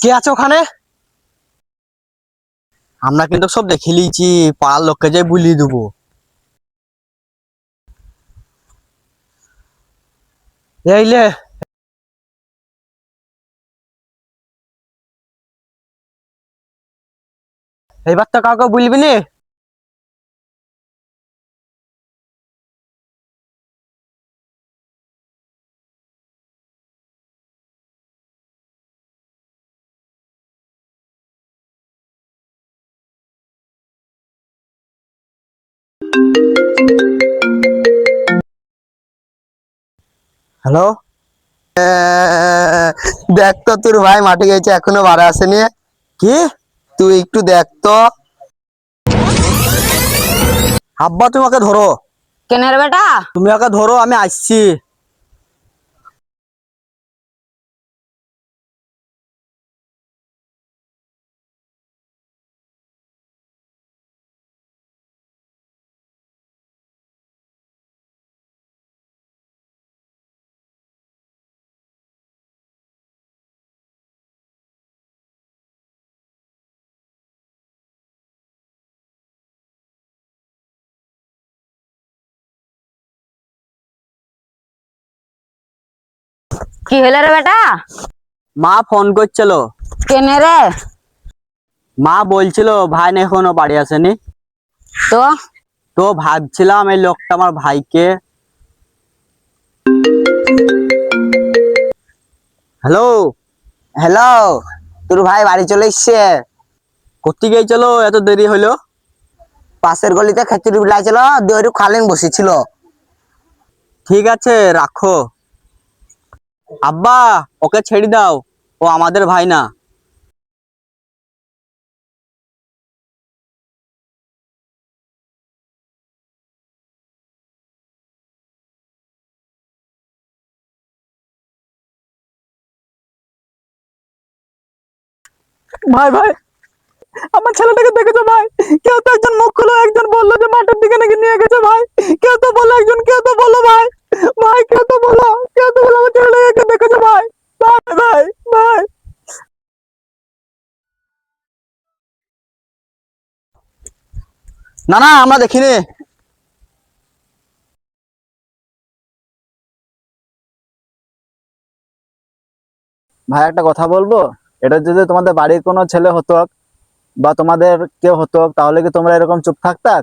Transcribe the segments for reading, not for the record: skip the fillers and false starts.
কে আছে ওখানে? আমরা কিন্তু সব দেখে লিয়েছি, পাড়ার লোককে যে বুলিয়ে দেবো। এইলে এইবার তো কাউকে বলবি নি। হ্যালো, দেখ তো তোর ভাই মাঠে গেছে, এখনো বাড়ি আসেনি। কি? তুই একটু দেখ তো। আব্বা তুমি ওকে ধরো। কেন রে বেটা? তুমি ওকে ধরো, আমি আসছি। কি হলো রে বেটা? মা ফোন করছিল। কেন রে? মা বলছিল ভাই না এখনো বাড়ি আসেনি। তো তো ভাবছিলাম এই লোকটা আমার ভাইকে। হ্যালো। হ্যালো, তোর ভাই বাড়ি চলে এসছে। কোথায় গিয়েছিল এত দেরি হলো? পাশের গলিতে খেচুড়ি বিলাইছিল, দিয়ে খালেন বসেছিল। ঠিক আছে, রাখো। আব্বা, ওকে ছেড়ে দাও, ও আমাদের ভাই না। ভাই ভাই, আমার ছেলেটাকে দেখেছো ভাই? কেউ তো একজন মুখ খুলো, একজন বললো যে মাঠের দিকে নাকি নিয়ে গেছে ভাই। কেউ তো বলো, একজন কেউ তো বলো ভাই। ভাই কেউ তো বলো, কেউ তো বলো আমার ছেলেটাকে দেখেছো ভাই। ভাই ভাই ভাই। না না, আমরা দেখিনি। ভাই একটা কথা বলবো, এটা যদি তোমাদের বাড়ির কোনো ছেলে হতো বা তোমাদের কেউ হতো, তাহলে কি তোমরা এরকম চুপ থাকতা?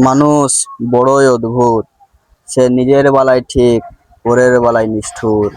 মানুষ বড়ই অদ্ভুত, সে নিজের বেলায় ঠিক, পরের বেলায় নিষ্ঠুর।